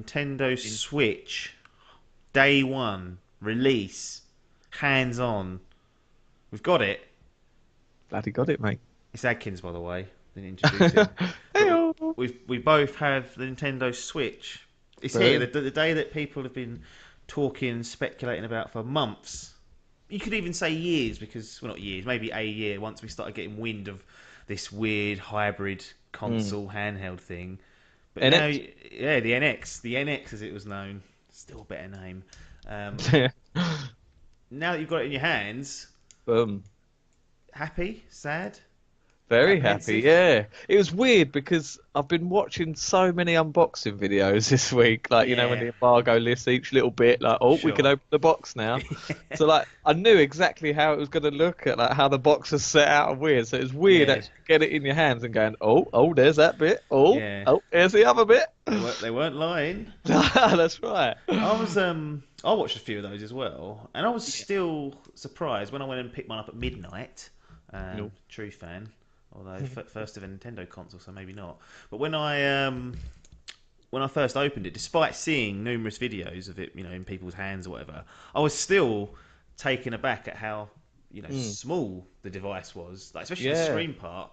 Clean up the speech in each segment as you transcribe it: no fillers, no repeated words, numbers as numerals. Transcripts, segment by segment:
Nintendo Switch, day one, release, hands-on. We've got it. Bloody got it, mate. It's Adkins, by the way. Didn't introduce him. But Hey-o. we both have the Nintendo Switch. It's here, Boom. the day that people have been talking, speculating about for months. You could even say years, because, well, not years, maybe a year once we started getting wind of this weird hybrid Mm. console handheld thing. But now, NX. yeah, the NX as it was known, still a better name. Um, now that you've got it in your hands, Boom. happy, sad, Very happy, apprehensive. yeah. It was weird because I've been watching so many unboxing videos this week. Like, when Yeah, the embargo lists each little bit, like, oh, we can sure. open the box now. So, like, I knew exactly how it was going to look at, like, how the box was set out and weird. So it was weird Yeah, actually get it in your hands and going, oh, there's that bit. yeah. Here's the other bit. They weren't lying. That's right. I watched a few of those as well, and I was Yeah. still surprised when I went and picked mine up at midnight. Nope. True fan, although first of a Nintendo console, so maybe not. But when I first opened it, despite seeing numerous videos of it, in people's hands or whatever, I was still taken aback at how Mm. small the device was, like especially the Yeah. screen part.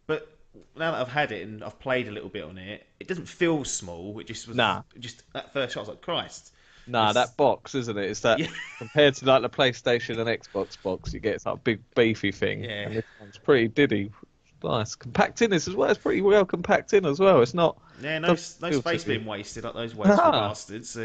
But now that I've had it and I've played a little bit on it, it doesn't feel small. It just was Nah. just at first shot. I was like, Christ, Nah, it's that box, isn't it? It's that yeah, compared to like the PlayStation and Xbox box, you get it's like a big beefy thing, yeah, and this one's pretty diddy. Nice, compact in this as well. It's pretty well compact in as well. It's not yeah. No, doesn't no feel space too. being wasted like those wasteful Ah, bastards.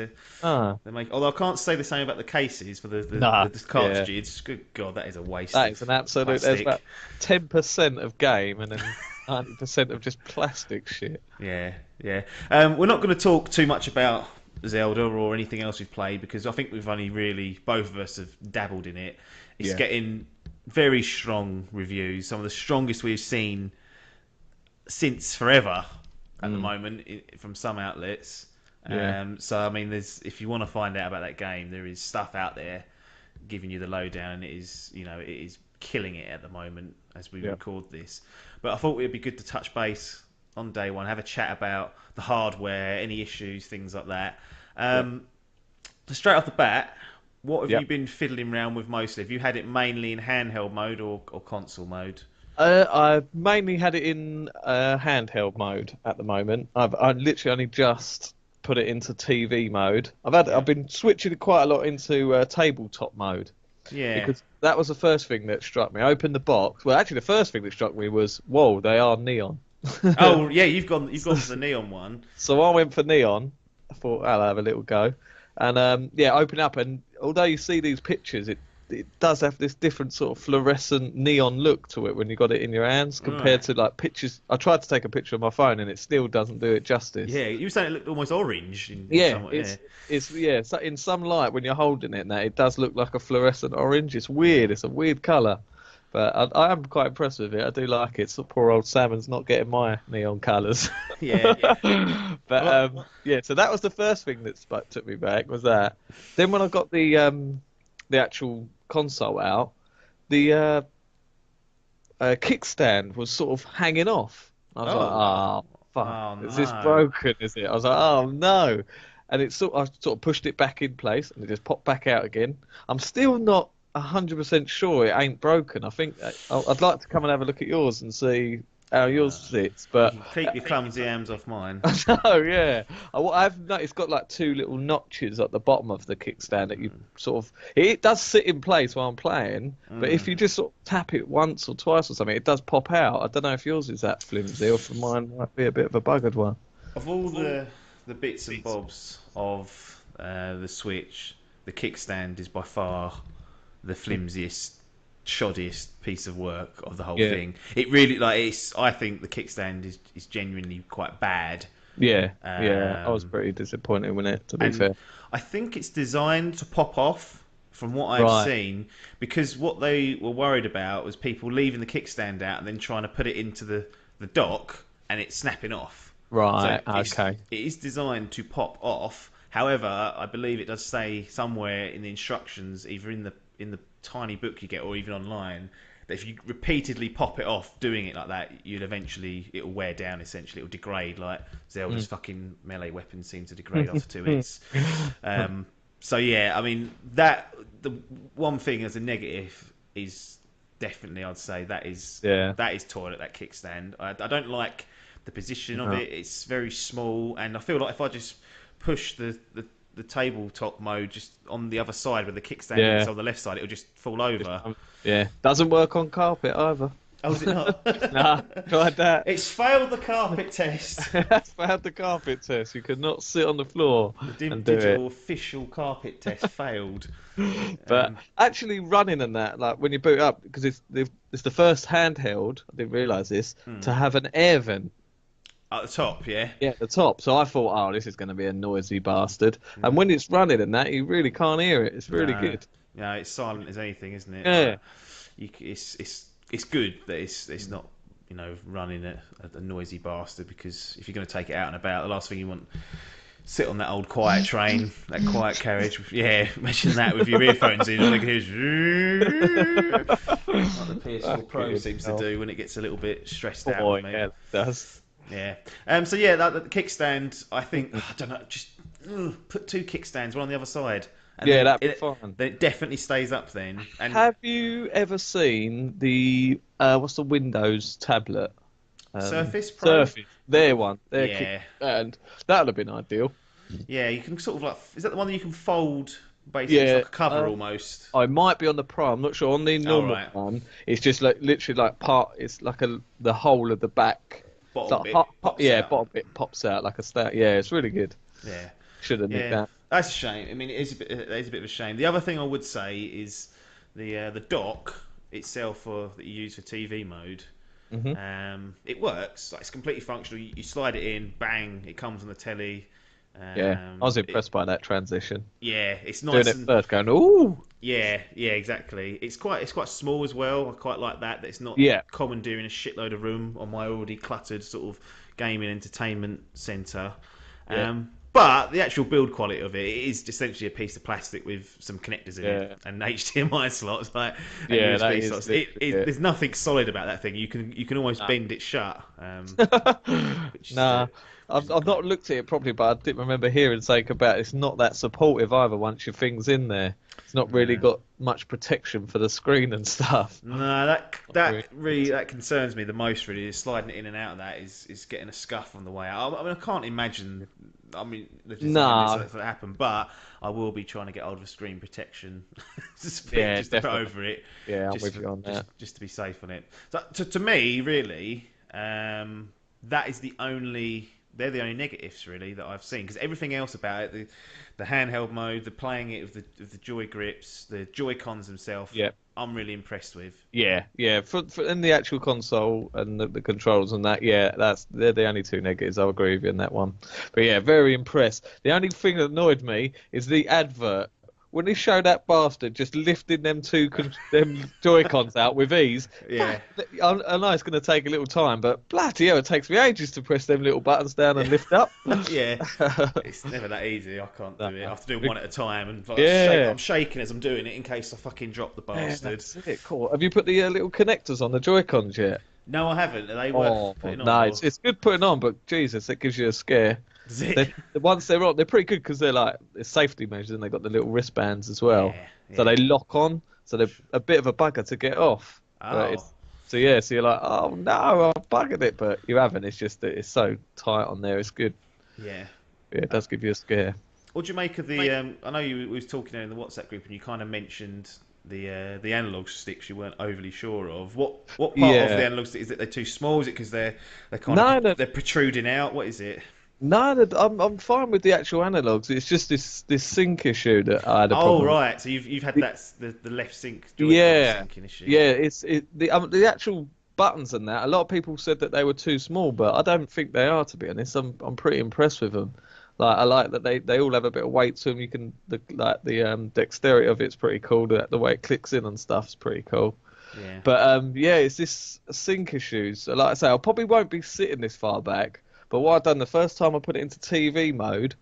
ah, They make. Although I can't say the same about the cases for nah, the yeah. cartridges. Good God, that is a waste That of is an absolute. There's about plastic. 10% of game and then 90% of just plastic shit. Yeah, yeah. We're not going to talk too much about Zelda or anything else we've played because I think we've only really both of us have dabbled in it. It's Yeah. getting very strong reviews, some of the strongest we've seen since forever at the Mm, moment from some outlets. yeah. So I mean, there's if you want to find out about that game, there is stuff out there giving you the lowdown, and it is killing it at the moment as we Yeah. record this. But I thought it'd be good to touch base on day one, have a chat about the hardware, any issues, things like that. Yeah. Um, so straight off the bat, what have Yeah. you been fiddling around with mostly? Have you had it mainly in handheld mode or console mode? I mainly had it in handheld mode at the moment. I literally only just put it into TV mode. I've Yeah, been switching it quite a lot into tabletop mode yeah. because that was the first thing that struck me. I opened the box. Well, actually, the first thing that struck me was, whoa, they are neon. Oh yeah, you've gone for the neon one. So I went for neon. I thought I'll have a little go, and yeah, open up, and although you see these pictures, it does have this different sort of fluorescent neon look to it when you got it in your hands compared Right. to like pictures. I tried to take a picture of my phone, and it still doesn't do it justice. Yeah, you were saying it looked almost orange in Yeah, some way. Yeah. it's yeah. So in some light, when you're holding it, now it does look like a fluorescent orange. It's weird. Yeah. It's a weird color. But I am quite impressed with it. I do like it. So poor old Salmon's not getting my neon colours. Yeah. But Well, yeah, so that was the first thing that took me back was that. Then when I got the actual console out, the kickstand was sort of hanging off. I was like, oh. oh fuck, Oh is this no. broken? Is it? I was like, oh no. And I sort of pushed it back in place, and it just popped back out again. I'm still not 100% sure it ain't broken. I think I'd like to come and have a look at yours and see how yours Uh, sits. you But can keep your clumsy hands off mine. no, yeah, I've noticed it's got like two little notches at the bottom of the kickstand that you Mm, sort of. It does sit in place while I'm playing, but if mm. you just sort of tap it once or twice or something, it does pop out. I don't know if yours is that flimsy or if mine might be a bit of a buggered one. Of all the bits and bobs of the Switch, the kickstand is by far the flimsiest, shoddiest piece of work of the whole Yeah, thing. It really like it's. I think the kickstand is genuinely quite bad. yeah, yeah. I was Um, pretty disappointed with it, to be and fair. I think it's designed to pop off from what I've Right, seen because what they were worried about was people leaving the kickstand out and then trying to put it into the dock and it snapping off. So right, okay. it is designed to pop off. However, I believe it does say somewhere in the instructions, either in the tiny book you get or even online, that if you repeatedly pop it off doing it like that, it'll wear down. Essentially, it'll degrade. Like Zelda's fucking melee weapons seem to degrade after 2 hits. So yeah, I mean the one thing as a negative is definitely, I'd say that is toilet, that kickstand. I don't like the position of it. It's very small, and I feel like if I just push the tabletop mode just on the other side where the kickstand is on the left side, it'll just fall over. Doesn't work on carpet either. Oh, is it not? Nah, tried that. It's failed the carpet test. That's failed the carpet test. You could not sit on the floor and do Digital it. official carpet test failed. But actually running in that, like when you boot up, because it's the first handheld, I didn't realise this, to have an air vent. At the top, yeah? Yeah, at the top. So I thought, oh, this is going to be a noisy bastard. And when it's running in that, you really can't hear it. It's really good. Yeah, it's silent as anything, isn't it? Yeah. It's good that it's not, running at a noisy bastard, because if you're going to take it out and about, the last thing you want, sit on that old quiet train, that quiet carriage. Yeah, imagine that with your earphones in, all you can hear is like the PS4 Pro seems to do when it gets a little bit stressed out. Oh, yeah, it does. Yeah. So yeah, the kickstand, I think, I don't know, just put 2 kickstands, one on the other side. And that'd be fine. Then it definitely stays up then. And have you ever seen the what's the Windows tablet? Surface Pro? Surface. Their one. And that would have been ideal. Yeah, you can sort of like... Is that the one that you can fold, basically? It's like a cover almost. I might be on the Pro. I'm not sure. On the normal one, it's just like literally like it's like the whole of the back. Bottom bit bottom bit pops out like a stat. Yeah, it's really good. Yeah. Should have nicked that. That's a shame. I mean, it is a bit of a shame. The other thing I would say is the dock itself that you use for TV mode. It works. Like, it's completely functional. You slide it in, bang, it comes on the telly. I was impressed by that transition. Yeah, it's nice. Doing it first, going ooh. Yeah, exactly. It's quite small as well. I quite like that. That it's not commandeering a shitload of room on my already cluttered sort of gaming entertainment centre. But the actual build quality of it is essentially a piece of plastic with some connectors in it and HDMI slots, like USB slots. There's nothing solid about that thing. You can almost bend it shut. I've not looked at it properly, but I didn't remember hearing something about it's not that supportive either. Once your thing's in there, it's not really got much protection for the screen and stuff. No, that concerns me the most. Really, is sliding it in and out of that is getting a scuff on the way out. I mean, I can't imagine. That happen, but I will be trying to get hold of a screen protection just to put over it. Yeah, I'm with you on that. Just to be safe on it. So to me, really, that is they're the only negatives really that I've seen, because everything else about it, the handheld mode, the playing it with the Joy grips, the JoyCons themselves, I'm really impressed with. Yeah. For in the actual console and the controls and that, they're the only 2 negatives. I'll agree with you on that one. But yeah, very impressed. The only thing that annoyed me is the advert. When they show that bastard just lifting them them Joy-Cons out with ease, I know it's going to take a little time, but bloody hell, it takes me ages to press them little buttons down and lift up. It's never that easy. I can't do it. I have to do it one at a time, and I'm shaking as I'm doing it in case I fucking drop the bastard. That's it. Cool. Have you put the little connectors on the Joy-Cons yet? No, I haven't. Are they worth putting on? No, it's good putting on, but Jesus, it gives you a scare. Once they're on, they're pretty good because they're like safety measures, and they've got the little wristbands as well, so they lock on. So they're a bit of a bugger to get off. So you're like, oh no, I've buggered it, but you haven't. It's just that it's so tight on there. It's good. Yeah, it does give you a scare. What do you make of the? I know we was talking in the WhatsApp group, and you kind of mentioned the analog sticks you weren't overly sure of. What part of the analog stick is it? They're too small? Is it because they're they're protruding out? What is it? No, I'm fine with the actual analogs. It's just this sync issue that I had a problem. Oh right, so you've had the left sync syncing issue. Yeah, the actual buttons and that. A lot of people said that they were too small, but I don't think they are, to be honest. I'm pretty impressed with them. Like, I like that they all have a bit of weight to them. You can the dexterity of it's pretty cool. The way it clicks in and stuff's pretty cool. Yeah. But it's this sync issues. So, like I say, I probably won't be sitting this far back. But what I've done the first time I put it into TV mode,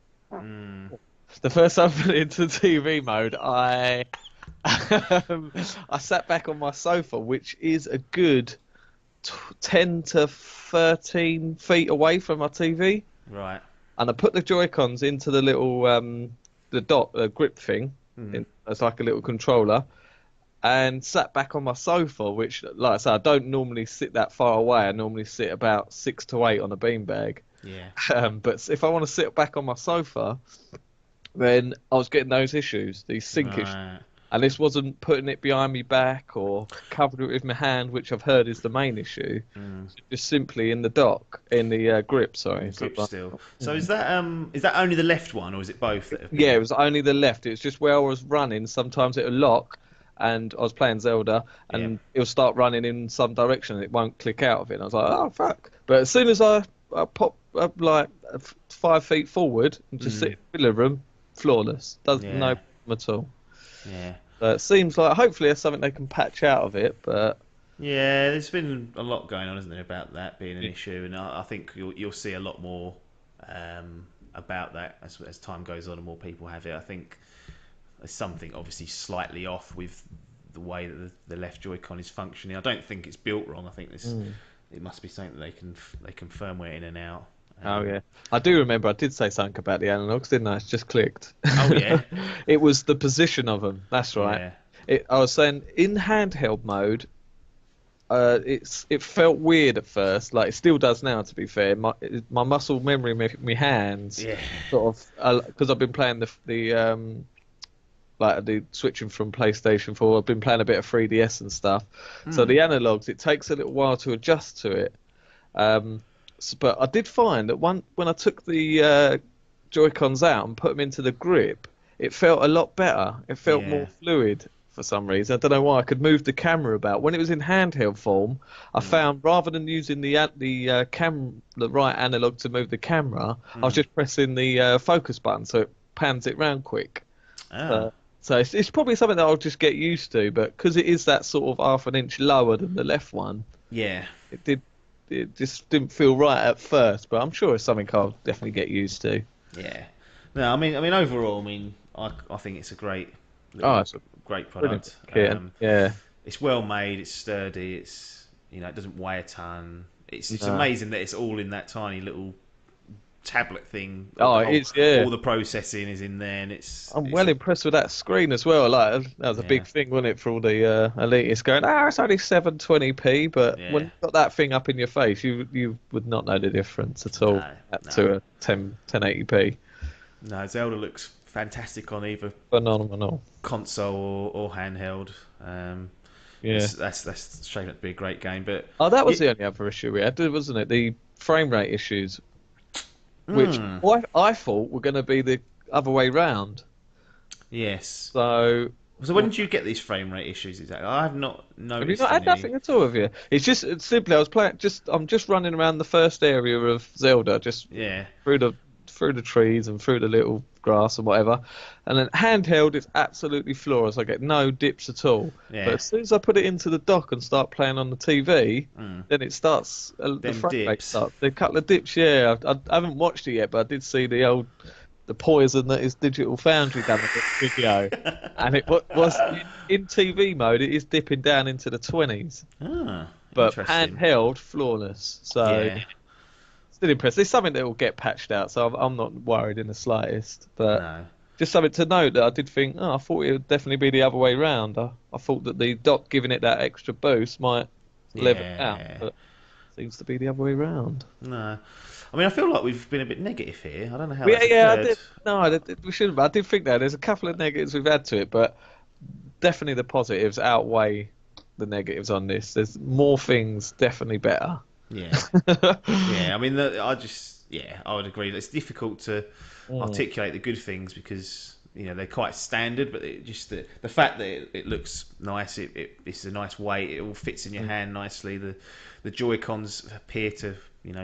I I sat back on my sofa, which is a good 10 to 13 feet away from my TV, Right. and I put the Joy-Cons into the little the dot grip thing. Mm. It's like a little controller, and sat back on my sofa, which, like I said, I don't normally sit that far away. I normally sit about 6 to 8 on a beanbag. Yeah. But if I want to sit back on my sofa, then I was getting those issues, these sync issues. Right. And this wasn't putting it behind my back or covering it with my hand, which I've heard is the main issue. Mm. Just simply in the dock, in the grip, sorry. So, Grip still. So is that only the left one, or is it both that have yeah, been? it was only the left. It was just where I was running. Sometimes it would lock, and I was playing Zelda, Yeah. and it'll start running in some direction, and it won't click out of it. And I was like, oh, fuck. But as soon as I pop up like 5 feet forward and just sit in the middle of the room, flawless. Does Yeah. no problem at all. Yeah. So it seems like hopefully there's something they can patch out of it, but Yeah, there's been a lot going on, isn't there, about that being an issue, and I think you'll see a lot more about that as time goes on and more people have it. I think there's something obviously slightly off with the way that the left Joy-Con is functioning. I don't think it's built wrong. I think it must be something that they can firmware in and out. oh yeah, I do remember I did say something about the analogs, didn't I? It's just clicked. Oh yeah, It was the position of them. That's right. yeah, I was saying in handheld mode, it felt weird at first, like it still does now. To be fair, my muscle memory, my hands, yeah. sort of, because I've been playing the like the switching from PlayStation 4. I've been playing a bit of 3DS and stuff. So the analogs, it takes a little while to adjust to it. But I did find that when I took the Joy-Cons out and put them into the grip, it felt a lot better. It felt Yeah. more fluid for some reason. I don't know why. I could move the camera about. When it was in handheld form, I found rather than using the right analog to move the camera, I was just pressing the focus button, so it pans it round quick. Ah, So it's probably something that I'll just get used to, but because it is that sort of half an inch lower than the left one, yeah. it just didn't feel right at first. But I'm sure it's something I'll definitely get used to. Yeah. No, I mean, overall, I think it's a great, Oh, it's a great brilliant product. kit. Yeah. It's well made. It's sturdy. It doesn't weigh a ton. It's No. amazing that it's all in that tiny little tablet thing. Oh, it is, yeah. All the processing is in there, and I'm well impressed with that screen as well. Like that was a Yeah. big thing, wasn't it, for all the elitists going, it's only 720p, but Yeah. when you've got that thing up in your face, you would not know the difference at all No. to a 1080p. No, Zelda looks fantastic on either Phenomenal. console or handheld. Yeah. That's shaping up to be a great game. But Oh, that was the only other issue we had, wasn't it? The frame rate issues, which I thought were going to be the other way round. yes. So So when did you get these frame rate issues exactly? I have not noticed. have you not had any. nothing at all, have you? It's simply I was playing. I'm just running around the first area of Zelda, just Yeah. through the trees and through the little grass and whatever. And then handheld, it's absolutely flawless. I get no dips at all. Yeah. But as soon as I put it into the dock and start playing on the TV, then it starts. The Them frame rate dips. starts. A couple of dips, yeah. I haven't watched it yet, but I did see the poison that is Digital Foundry done in this video, and it was in TV mode. It is dipping down into the 20s, Ah, but interesting. handheld, flawless. So Yeah. still impressed. It's something that will get patched out, so I'm not worried in the slightest. But No. just something to note that I did think, I thought it would definitely be the other way round. I thought that the dock giving it that extra boost might level it out, Yeah. but seems to be the other way round. No. I mean, I feel like we've been a bit negative here. I don't know how Yeah, that's I occurred. did. No, we shouldn't. I did think that there's a couple of negatives we've had to it, but definitely the positives outweigh the negatives on this. There's more things definitely better. Yeah. Yeah. I mean, I would agree. It's difficult to articulate the good things because they're quite standard, but just the fact that it looks nice, it's a nice weight. It all fits in your hand nicely. The Joy-Cons appear to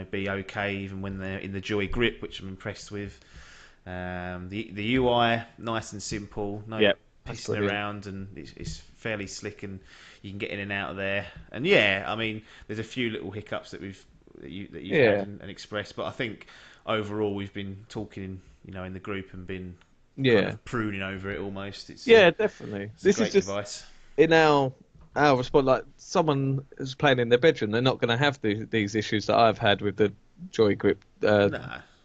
be okay even when they're in the Joy grip, which I'm impressed with. The UI nice and simple, no Yep, that's pissing brilliant. around, and it's fairly slick, and you can get in and out of there. And yeah, I mean, there's a few little hiccups that you've Yeah. had and expressed, but I think overall we've been talking in the group and been kind Yeah. of pruning over it almost. Yeah, definitely. It's a This is great just device. in our response. Like someone is playing in their bedroom, they're not going to have these issues that I've had with the Joy Grip No,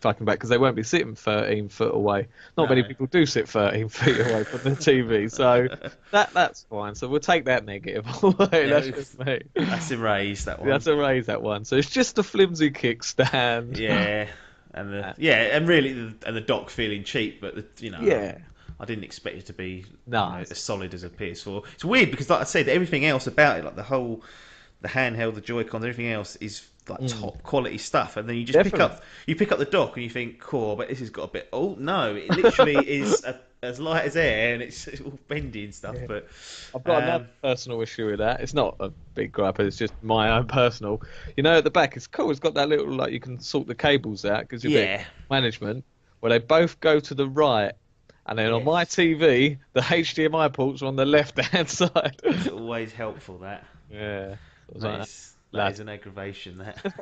fucking back because they won't be sitting 13 foot away. Not many no. people do sit 13 feet away from the TV, so that's fine. So we'll take that negative away. Yeah, That's just me. that's erased, that one. That's erase that one. So it's just a flimsy kickstand. Yeah, and really, and the dock feeling cheap, but Yeah. I didn't expect it to be No. as solid as a PS4. It's weird because, like I said, everything else about it, like the handheld, the JoyCons, everything else is like top quality stuff, and then you just Definitely. pick up the dock and you think, cool, but this has got a bit. Oh no, it literally is as light as air, and it's all bendy and stuff. Yeah. But I've got another personal issue with that. It's not a big gripe, it's just my own personal. At the back, it's cool. It's got that little, like, you can sort the cables out because you're a bit yeah, management, where they both go to the right. And then on my yes, TV, the HDMI ports are on the left-hand side. it's always helpful that. Yeah. I was That like, is that lad. is an aggravation. That.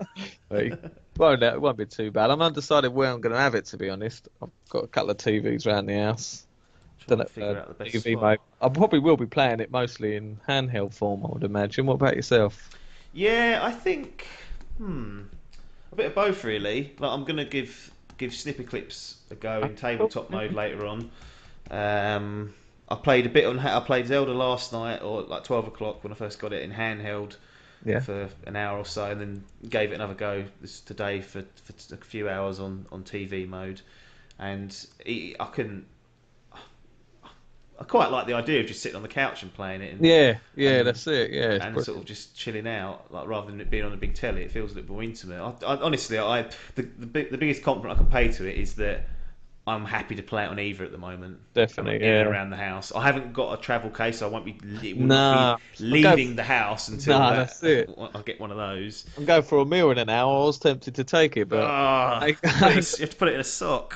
It won't be too bad. I'm undecided where I'm going to have it, to be honest. I've got a couple of TVs around the house. Trying to figure out the best TV spot. mode. I probably will be playing it mostly in handheld form, I would imagine. What about yourself? Yeah, I think a bit of both really. Like I'm gonna give snipper clips a go in tabletop mode later on. I played a bit on. I played Zelda last night, or like 12 o'clock when I first got it in handheld Yeah. for an hour or so, and then gave it another go today for a few hours on TV mode. And I couldn't. I quite like the idea of just sitting on the couch and playing it. Yeah, And that's it. Yeah, it's and sort of just chilling out, like rather than it being on a big telly. It feels a little more intimate. Honestly, the biggest compliment I can pay to it is that I'm happy to play it on either at the moment. definitely, In and yeah. around the house. I haven't got a travel case, so I won't be. It will not Nah, be leaving the house until that's it. I get one of those. I'm going for a meal in an hour. I was tempted to take it, but Ah, you have to put it in a sock.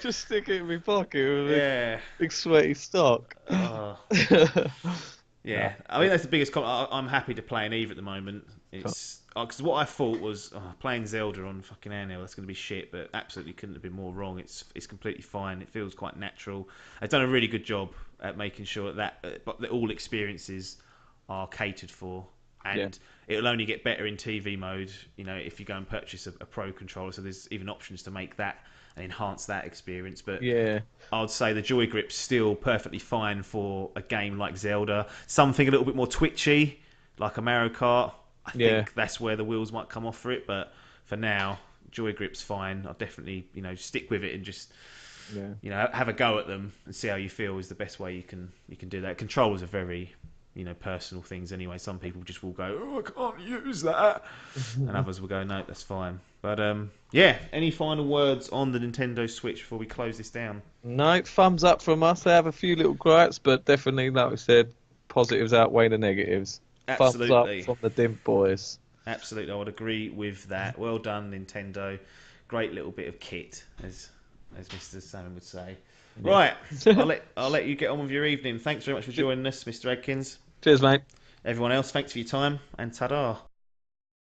just stick it in my pocket with a Yeah. big sweaty sock. Ah. Yeah, I mean that's the biggest. I'm happy to play in either at the moment. It's because what I thought was playing Zelda on fucking handheld, that's going to be shit, but absolutely couldn't have been more wrong. It's completely fine. It feels quite natural. They've done a really good job at making sure that all experiences are catered for, and it'll only get better in TV mode. If you go and purchase a pro controller, so there's even options to make that and enhance that experience. But Yeah, I would say the Joy Grip's still perfectly fine for a game like Zelda. Something a little bit more twitchy, like a Mario Kart. I think that's where the wheels might come off for it. But for now, Joy Grip's fine. I'll definitely, stick with it and just, have a go at them and see how you feel is the best way you can do that. Controllers are very, personal things anyway. Some people just will go, oh, I can't use that. And others will go, no, that's fine. But any final words on the Nintendo Switch before we close this down? no, thumbs up from us. They have a few little gripes, but definitely, like we said, positives outweigh the negatives. Absolutely. Thumbs up from the Dimp boys. Absolutely, I would agree with that. Well done, Nintendo. Great little bit of kit, as Mr. Salmon would say. Yeah. Right, I'll let you get on with your evening. Thanks very much for joining us, Mr. Adkins. Cheers, mate. Everyone else, thanks for your time, and ta-da.